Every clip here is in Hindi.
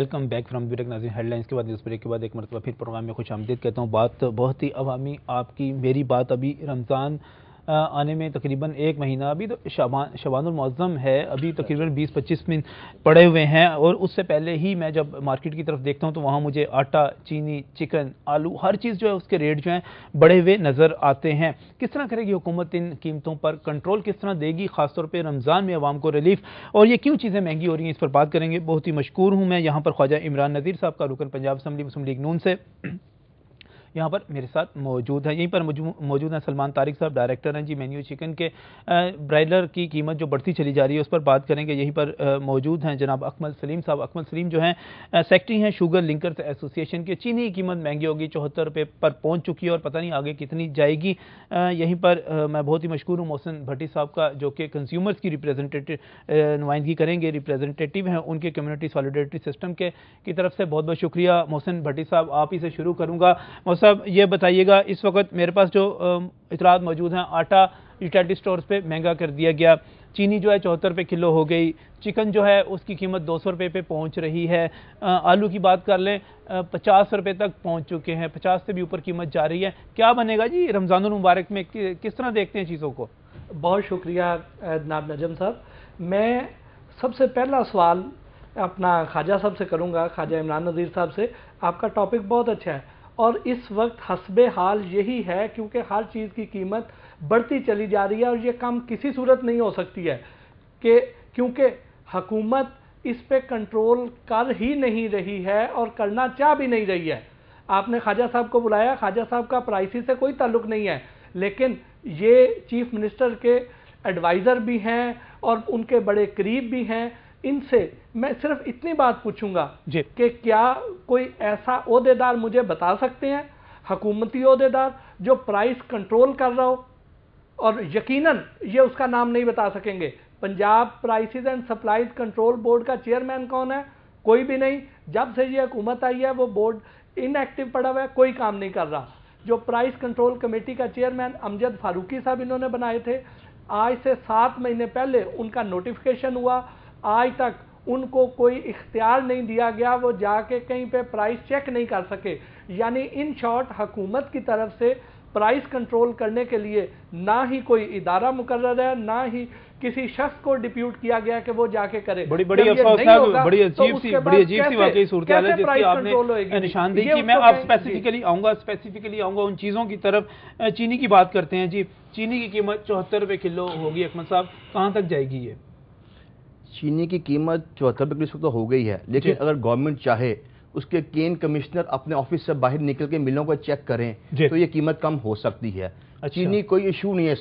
Welcome back from break. नाज़रीन, हेडलाइंस के बाद इस ब्रेक के बाद एक मरतबा फिर प्रोग्राम में खुश आमदीद कहता हूँ। बात बहुत ही अवामी आपकी मेरी बात अभी रमज़ान आने में तकरीबन एक महीना, अभी तो शबानुल मुअज़्ज़म है, अभी तकरीबन 20-25 दिन पड़े हुए हैं। और उससे पहले ही मैं जब मार्केट की तरफ देखता हूँ तो वहाँ मुझे आटा, चीनी, चिकन, आलू, हर चीज़ जो है उसके रेट जो हैं बढ़े हुए नज़र आते हैं। किस तरह करेगी हुकूमत इन कीमतों पर कंट्रोल, किस तरह देगी खासतौर पर रमज़ान में अवाम को रिलीफ, और ये क्यों चीज़ें महंगी हो रही हैं, इस पर बात करेंगे। बहुत ही मशकूर हूँ मैं यहाँ पर ख्वाजा इमरान नज़ीर साहब का, रुकन पंजाब असम्बली मुस्लिम लीग नून से यहाँ पर मेरे साथ मौजूद है। यहीं पर मौजूद हैं सलमान तारिक साहब, डायरेक्टर हैं जी मेन्यू चिकन के। ब्रायलर की कीमत जो बढ़ती चली जा रही है उस पर बात करेंगे। यहीं पर मौजूद हैं जनाब अकमल सलीम साहब। अकमल सलीम जो हैं सेक्रेटरी हैं शुगर लिंकर्स एसोसिएशन के। चीनी की कीमत महंगी होगी, 74 रुपये पर पहुँच चुकी है और पता नहीं आगे कितनी जाएगी। यहीं पर मैं बहुत ही मशहूर हूँ मोहसिन भट्टी साहब का, जो कि कंज्यूमर्स की रिप्रेजेंटेटिव नुमाइंदगी करेंगे, रिप्रेजेंटेटिव हैं उनके कम्युनिटी सॉलिडरिटी सिस्टम के की तरफ से। बहुत बहुत शुक्रिया मोहसिन भट्टी साहब, आप ही से शुरू करूँगा। साहब ये बताइएगा, इस वक्त मेरे पास जो इतलात मौजूद हैं, आटा रिटेल स्टोर्स पे महंगा कर दिया गया, चीनी जो है 74 रुपये किलो हो गई, चिकन जो है उसकी कीमत 200 रुपये पे पहुंच रही है, आलू की बात कर लें 50 रुपये तक पहुंच चुके हैं, 50 से भी ऊपर कीमत जा रही है। क्या बनेगा जी रमज़ानुल मुबारक में, किस तरह देखते हैं चीज़ों को? बहुत शुक्रिया जनाब नजम साहब। मैं सबसे पहला सवाल अपना ख्वाजा साहब से करूँगा, ख्वाजा इमरान नज़ीर साहब से। आपका टॉपिक बहुत अच्छा है और इस वक्त हस्बे हाल यही है, क्योंकि हर चीज़ की कीमत बढ़ती चली जा रही है और ये कम किसी सूरत नहीं हो सकती है कि क्योंकि हुकूमत इस पे कंट्रोल कर ही नहीं रही है और करना चाह भी नहीं रही है। आपने ख्वाजा साहब को बुलाया, ख्वाजा साहब का प्राइसी से कोई ताल्लुक नहीं है, लेकिन ये चीफ मिनिस्टर के एडवाइज़र भी हैं और उनके बड़े करीब भी हैं। इनसे मैं सिर्फ इतनी बात पूछूंगा कि क्या कोई ऐसा ओहदेदार मुझे बता सकते हैं, हुकूमती ओहदेदार, जो प्राइस कंट्रोल कर रहा हो? और यकीनन ये उसका नाम नहीं बता सकेंगे। Punjab prices and supplies control board का चेयरमैन कौन है? कोई भी नहीं। जब से ये हुकूमत आई है वो बोर्ड इनएक्टिव पड़ा हुआ है, कोई काम नहीं कर रहा। जो प्राइस कंट्रोल कमेटी का चेयरमैन अमजद फारूकी साहब इन्होंने बनाए थे, आज से 7 महीने पहले उनका नोटिफिकेशन हुआ, आज तक उनको कोई इख्तियार नहीं दिया गया, वो जाके कहीं पे प्राइस चेक नहीं कर सके। यानी इन शॉर्ट हुकूमत की तरफ से प्राइस कंट्रोल करने के लिए ना ही कोई इदारा मुकर्रर है, ना ही किसी शख्स को डिप्यूट किया गया कि वो जाके करे। बड़ी अजीब सी वाकई सूरत हाल है जिसकी आपने निशानदेही की। मैं आप स्पेसिफिकली आऊंगा उन चीज़ों की तरफ। चीनी की बात करते हैं जी। चीनी की कीमत 74 रुपये किलो होगी। अकमल साहब, कहाँ तक जाएगी ये? चीनी की कीमत 74 रुपये किलो तो हो गई है, लेकिन अगर गवर्नमेंट चाहे उसके केन कमिश्नर अपने ऑफिस से बाहर निकल के मिलों को चेक करें तो ये कीमत कम हो सकती है। चीनी कोई इशू नहीं है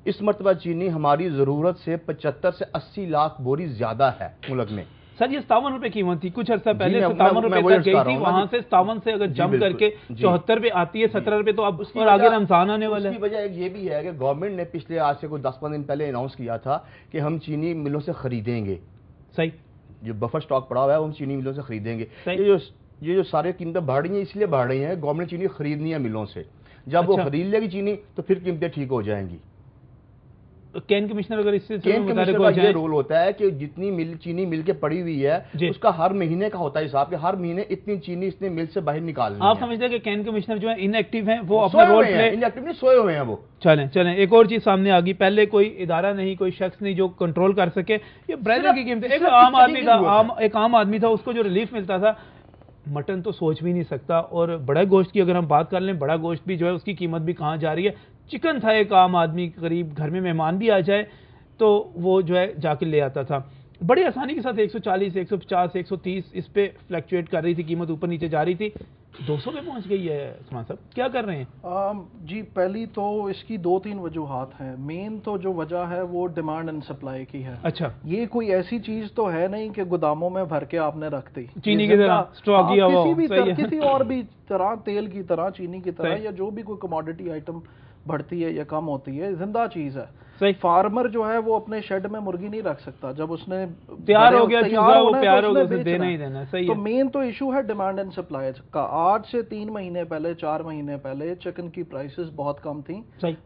इस मरतबा चीनी हमारी ज़रूरत से 75 से 80 लाख बोरी ज़्यादा है मुल्क में। सर ये 57 रुपये कीमत थी कुछ अर्सा पहले, 57 रुपये तक गई थी, वहां से 57 से अगर जंप करके 74 पे आती है, 17 रुपये, तो अब और आगे रमजान आने वाला है। उसकी वजह एक ये भी है कि गवर्नमेंट ने पिछले आज से कोई 10-15 दिन पहले अनाउंस किया था कि हम चीनी मिलों से खरीदेंगे। सही, जो बफर स्टॉक पड़ा हुआ है वो हम चीनी मिलों से खरीदेंगे। ये जो सारे कीमतें बढ़ रही हैं इसलिए बढ़ रही हैं, गवर्नमेंट चीनी खरीदनी है मिलों से। जब वो खरीद लेगी चीनी तो फिर कीमतें ठीक हो जाएंगी। कैन कमिश्नर अगर इससे ये रोल होता है कि जितनी चीनी मिल के पड़ी हुई है उसका हर महीने का होता है हिसाब कि हर महीने इतनी चीनी इतने मिल से बाहर निकालनी है। आप समझते हैं कि कैन कमिश्नर जो है इनएक्टिव हैं, वो अपना रोल प्ले इनएक्टिव नहीं, सोए हुए हैं वो। चलें एक और चीज सामने आ गई, पहले कोई इदारा नहीं, कोई शख्स नहीं जो कंट्रोल कर सके ये ब्रायलर की कीमत। एक आम आदमी था उसको जो रिलीफ मिलता था, मटन तो सोच भी नहीं सकता। और बड़ा गोश्त की अगर हम बात कर लें, बड़ा गोश्त भी जो है उसकी कीमत भी कहाँ जा रही है। चिकन था, एक आम आदमी करीब घर में मेहमान भी आ जाए तो वो जो है जाके ले आता था बड़ी आसानी के साथ। 140, 150, 130 इस पे फ्लक्चुएट कर रही थी कीमत, ऊपर नीचे जा रही थी, 200 पे पहुंच गई है। सलमान साहब क्या कर रहे हैं? जी पहली तो इसकी 2-3 वजूहात हैं। मेन तो जो वजह है वो डिमांड एंड सप्लाई की है। अच्छा, ये कोई ऐसी चीज तो है नहीं कि गोदामों में भर के आपने रख दी चीनी की तरह स्टॉक किया हुआ, किसी और भी तरह, तेल की तरह, चीनी की तरह, या जो भी कोई कमोडिटी आइटम बढ़ती है या कम होती है, जिंदा चीज है। फार्मर जो है वो अपने शेड में मुर्गी नहीं रख सकता, जब उसने तैयार हो गया वो प्यार हो गया, उसे देना ही देना। सही तो मेन तो इशू है डिमांड एंड सप्लाई का। आज से 3 महीने पहले, 4 महीने पहले चिकन की प्राइसेस बहुत कम थी,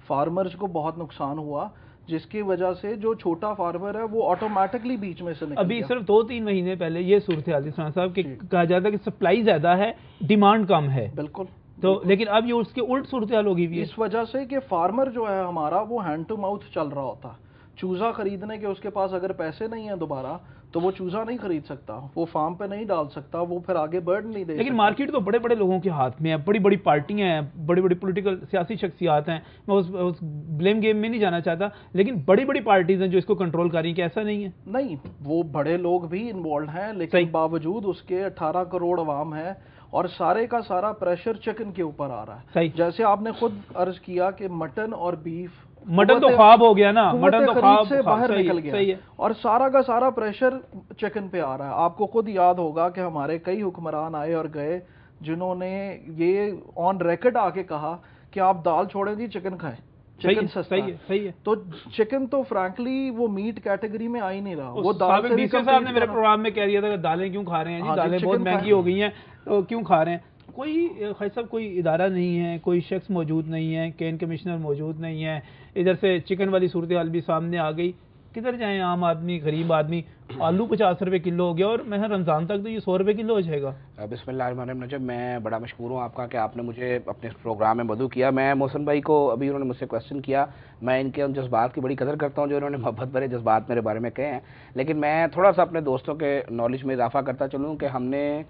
फार्मर्स को बहुत नुकसान हुआ। जिसकी वजह से जो छोटा फार्मर है वो ऑटोमेटिकली बीच में से निकल अभी गया। सिर्फ 2-3 महीने पहले ये सूरत हाल थी साहब कि कहा जाता है कि सप्लाई ज्यादा है, डिमांड कम है। बिल्कुल। तो लेकिन अब ये उसके उल्ट सूरत हाल होगी भी इस वजह से कि फार्मर जो है हमारा वो हैंड टू माउथ चल रहा होता। चूजा खरीदने के उसके पास अगर पैसे नहीं है दोबारा तो वो चूजा नहीं खरीद सकता, वो फार्म पे नहीं डाल सकता, वो फिर आगे बढ़ नहीं दे। लेकिन मार्केट तो बड़े बड़े लोगों के हाथ में है, बड़ी बड़ी पार्टियां हैं, बड़ी बड़ी पॉलिटिकल सियासी शख्सियात हैं। मैं उस ब्लेम गेम में नहीं जाना चाहता, लेकिन बड़ी बड़ी पार्टीज हैं जो इसको कंट्रोल कर रही हैं। ऐसा नहीं है? नहीं, वो बड़े लोग भी इन्वॉल्व हैं, लेकिन बावजूद उसके 18 करोड़ अवाम है और सारे का सारा प्रेशर चिकन के ऊपर आ रहा है। जैसे आपने खुद अर्ज किया कि मटन और बीफ, मटन तो ख्वाब हो गया ना, मटन तो ख्वाब से बाहर निकल गया और सारा का सारा प्रेशर चिकन पे आ रहा है। आपको खुद याद होगा कि हमारे कई हुक्मरान आए और गए जिन्होंने ये ऑन रिकॉर्ड आके कहा कि आप दाल छोड़ें जी, चिकन खाएं, चिकन सस्ता है। सही है। तो चिकन तो फ्रैंकली वो मीट कैटेगरी में आ ही नहीं रहा। वो दाल से साहब ने मेरे प्रोग्राम में कह दिया था कि दालें क्यों खा रहे हैं जी, दालें बहुत महंगी हो गई हैं तो क्यों खा रहे हैं। कोई खैर साहब कोई इदारा नहीं है, कोई शख्स मौजूद नहीं है, केन कमिश्नर मौजूद नहीं है, इधर से चिकन वाली सूरत हाल भी सामने आ गई। किधर जाएं आम आदमी, गरीब आदमी? आलू 50 रुपए किलो हो गया और मैं रमज़ान तक तो ये 100 रुपए किलो हो जाएगा। बिस्मिल्लाहिर्रहमानिर्रहीम। मैं बड़ा मशकूर हूँ आपका कि आपने मुझे अपने प्रोग्राम में मदऊ किया। मैं मोहसिन भाई को अभी उन्होंने मुझसे क्वेश्चन किया, मैं इनके उन जज्बात की बड़ी कदर करता हूँ जो इन्होंने मोहब्बत भरे जज्बात मेरे बारे में कहे हैं। लेकिन मैं थोड़ा सा अपने दोस्तों के नॉलेज में इजाफा करता चलूँ कि हमने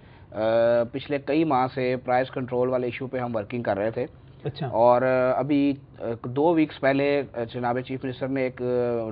पिछले कई माह से प्राइस कंट्रोल वाले इशू पे हम वर्किंग कर रहे थे। अच्छा। और अभी 2 वीक्स पहले जनाब चीफ मिनिस्टर ने एक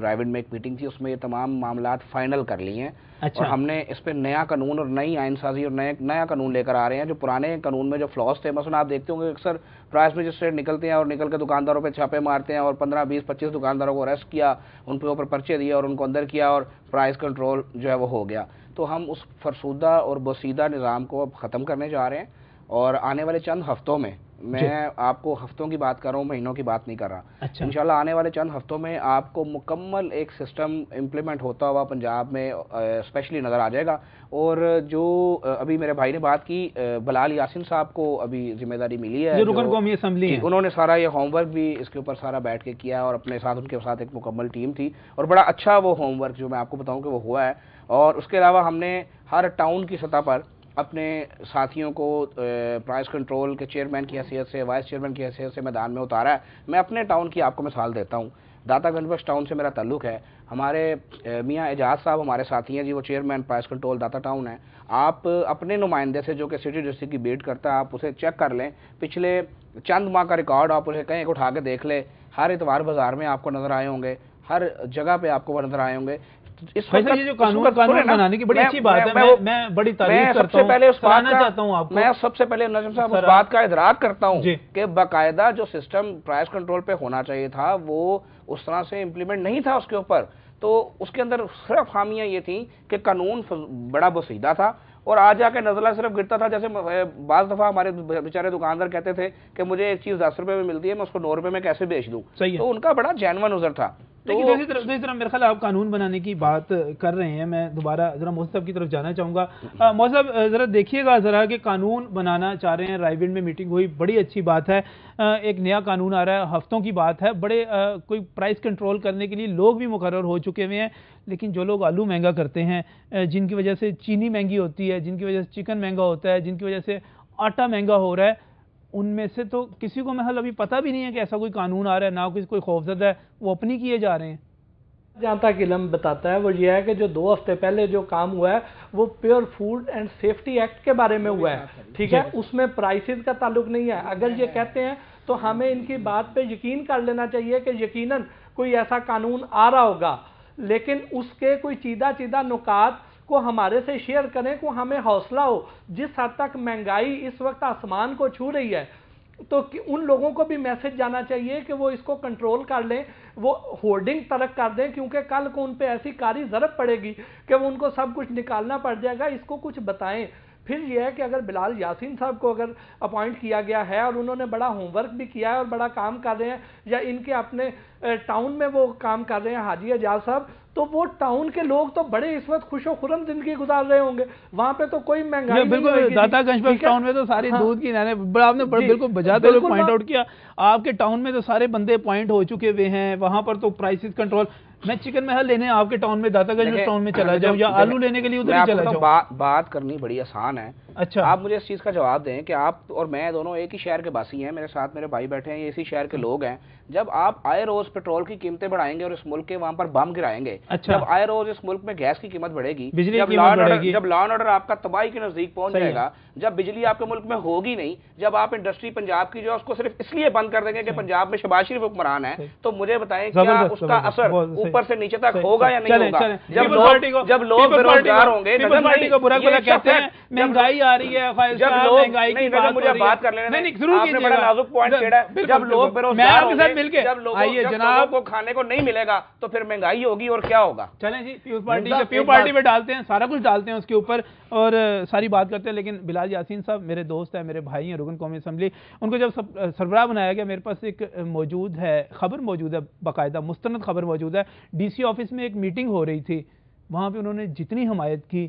रायविंड में एक मीटिंग थी, उसमें ये तमाम मामलात फाइनल कर लिए हैं। अच्छा। और हमने इस पे नया कानून और नई आइन साजी और नया कानून लेकर आ रहे हैं। जो पुराने कानून में जो फ्लॉज थे, मसलन आप देखते होंगे अक्सर प्राइस मजिस्ट्रेट निकलते हैं और निकल के दुकानदारों पे छापे मारते हैं और 15, 20, 25 दुकानदारों को अरेस्ट किया, उन पे ऊपर पर्चे दिए और उनको अंदर किया और प्राइस कंट्रोल जो है वो हो गया। तो हम उस फरसूदा और बसीदा निज़ाम को अब ख़त्म करने जा रहे हैं और आने वाले चंद हफ्तों में, मैं आपको हफ्तों की बात कर रहा हूँ, महीनों की बात नहीं कर रहा। अच्छा। इंशाल्लाह आने वाले चंद हफ्तों में आपको मुकम्मल एक सिस्टम इम्प्लीमेंट होता हुआ पंजाब में स्पेशली नज़र आ जाएगा। और जो अभी मेरे भाई ने बात की, बलाल यासिन साहब को अभी जिम्मेदारी मिली है, जो रुकन कौमी असम्बली है, उन्होंने सारा ये होमवर्क भी इसके ऊपर सारा बैठ के किया और अपने साथ उनके साथ एक मुकम्मल टीम थी और बड़ा अच्छा वो होमवर्क जो मैं आपको बताऊँ कि वो हुआ है। और उसके अलावा हमने हर टाउन की सतह पर अपने साथियों को प्राइस कंट्रोल के चेयरमैन की हैसियत से, वाइस चेयरमैन की हैसियत से मैदान में उतारा है। मैं अपने टाउन की आपको मिसाल देता हूँ, दातागंज बख्श टाउन से मेरा ताल्लुक है। हमारे मियाँ एजाज साहब हमारे साथी हैं जी, वो चेयरमैन प्राइस कंट्रोल दाता टाउन है। आप अपने नुमाइंदे से जो कि सिटी डिस्ट्रिक्ट की बीट करता है, आप उसे चेक कर लें, पिछले चंद माह का रिकॉर्ड आप उसे कहीं उठा के देख ले। हर इतवार बाजार में आपको नजर आए होंगे, हर जगह पे आपको नजर आए होंगे। इस ये जो कानून बनाने की बड़ी अच्छी बात है, मैं बड़ी तारीफ करता हूं, पहले उस बात का चाहता हूं आपको। मैं सबसे पहले नजम साहब उस बात का इदराक करता हूं कि बाकायदा जो सिस्टम प्राइस कंट्रोल पे होना चाहिए था वो उस तरह से इम्प्लीमेंट नहीं था उसके ऊपर। तो उसके अंदर सिर्फ खामियां ये थी कि कानून बड़ा बसीदा था और आज जाके नजला सिर्फ गिरता था। जैसे बाज दफा हमारे बेचारे दुकानदार कहते थे कि मुझे एक चीज 10 रुपए में मिलती है, मैं उसको 9 रुपए में कैसे बेच दूं। तो उनका बड़ा जेन्युइन उज़र था। लेकिन दूसरी तरफ मेरे ख्याल आप कानून बनाने की बात कर रहे हैं, मैं दोबारा जरा मौसम साहब की तरफ जाना चाहूँगा। मौसम साहब जरा देखिएगा जरा कि कानून बनाना चाह रहे हैं, रायविंड में मीटिंग हुई, बड़ी अच्छी बात है। एक नया कानून आ रहा है, हफ्तों की बात है, बड़े कोई प्राइस कंट्रोल करने के लिए लोग भी मुकर्रर हो चुके हुए हैं। लेकिन जो लोग आलू महंगा करते हैं, जिनकी वजह से चीनी महंगी होती है, जिनकी वजह से चिकन महंगा होता है, जिनकी वजह से आटा महंगा हो रहा है, उनमें से तो किसी को महल अभी पता भी नहीं है कि ऐसा कोई कानून आ रहा है, ना कोई खौफजदा है, वो अपनी किए जा रहे हैं। जहाँ तक इलम बताता है वो ये है कि जो 2 हफ्ते पहले जो काम हुआ है वो pure food and safety act के बारे में हुआ है, ठीक है, उसमें प्राइसेस का ताल्लुक नहीं है। अगर ये कहते हैं तो हमें इनकी बात पे यकीन कर लेना चाहिए कि यकीनन कोई ऐसा कानून आ रहा होगा, लेकिन उसके कोई चीदा नुकात को हमारे से शेयर करें, को हमें हौसला हो। जिस हद तक महंगाई इस वक्त आसमान को छू रही है, तो उन लोगों को भी मैसेज जाना चाहिए कि वो इसको कंट्रोल कर लें, वो होर्डिंग तरक कर दें, क्योंकि कल को उन पे ऐसी कारी ज़रूरत पड़ेगी कि वो उनको सब कुछ निकालना पड़ जाएगा। इसको कुछ बताएं। फिर यह है कि अगर बिलाल यासीन साहब को अगर अपॉइंट किया गया है और उन्होंने बड़ा होमवर्क भी किया है और बड़ा काम कर रहे हैं, या इनके अपने टाउन में वो काम कर रहे हैं हाजी एजाज साहब, तो वो टाउन के लोग तो बड़े इस वक्त खुशो खुरम जिंदगी गुजार रहे होंगे, वहां पे तो कोई महंगाई नहीं बिल्कुल। होगी। दातागंज में टाउन में तो सारी दूध की नहरें, आपने बिल्कुल बजाते हुए पॉइंट आउट किया, आपके टाउन में तो सारे बंदे पॉइंट हो चुके हुए हैं, वहां पर तो प्राइसेस कंट्रोल। मैं चिकन महल लेने आपके टाउन में, दातागंज टाउन में चला जाऊं, या आलू लेने के लिए उधर ही चला जाऊं। बात करनी बड़ी आसान है। अच्छा, आप मुझे इस चीज का जवाब दें कि आप और मैं दोनों एक ही शहर के वासी हैं, मेरे साथ मेरे भाई बैठे हैं, ये इसी शहर के लोग हैं। जब आप आए रोज पेट्रोल की कीमतें बढ़ाएंगे और इस मुल्क के वहां पर बम गिराएंगे, अच्छा, जब आए रोज इस मुल्क में गैस की कीमत बढ़ेगी, बिजली जब की कीमत बढ़ेगी, जब लॉ एंड ऑर्डर आपका तबाही के नजदीक पहुंच जाएगा, जब बिजली आपके मुल्क में होगी नहीं, जब आप इंडस्ट्री पंजाब की जो उसको सिर्फ इसलिए बंद कर देंगे कि पंजाब में शहबाज शरीफ हुक्मरान है, तो मुझे बताएं क्या उसका असर ऊपर से नीचे तक होगा या नहीं होगा? जब लोग बेरोजगार होंगे, पार्टी को बुरा भला कहते हैं, महंगाई आ रही है, महंगाई की बात, मुझे बात कर लेने आपने बड़ा नाजुक पॉइंट छेड़ा है। जब लोग बेरोजगार होंगे, जब लोगों को खाने को नहीं मिलेगा, तो फिर महंगाई होगी और क्या होगा? चलें जी, पीपल्स पार्टी में डालते हैं, सारा कुछ डालते हैं उसके ऊपर और सारी बात करते हैं। लेकिन बिलाल यासीन साहब मेरे दोस्त हैं, मेरे भाई हैं, रुकन कौमी असम्बली, उनको जब सरबराह बनाया गया, मेरे पास एक मौजूद है, खबर मौजूद है, बाकायदा मुस्तनद खबर मौजूद है। डीसी ऑफिस में एक मीटिंग हो रही थी, वहाँ पे उन्होंने जितनी हमायत की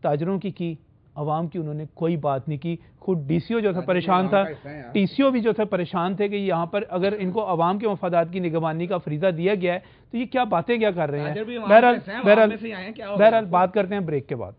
ताजरों की अवाम की उन्होंने कोई बात नहीं की। खुद डीसीओ जो था परेशान था, टीसीओ भी जो था परेशान थे कि यहाँ पर अगर इनको अवाम के मफादात की निगरानी का फरीजा दिया गया है तो ये क्या बातें क्या कर रहे हैं। बहरहाल बात करते हैं ब्रेक के बाद।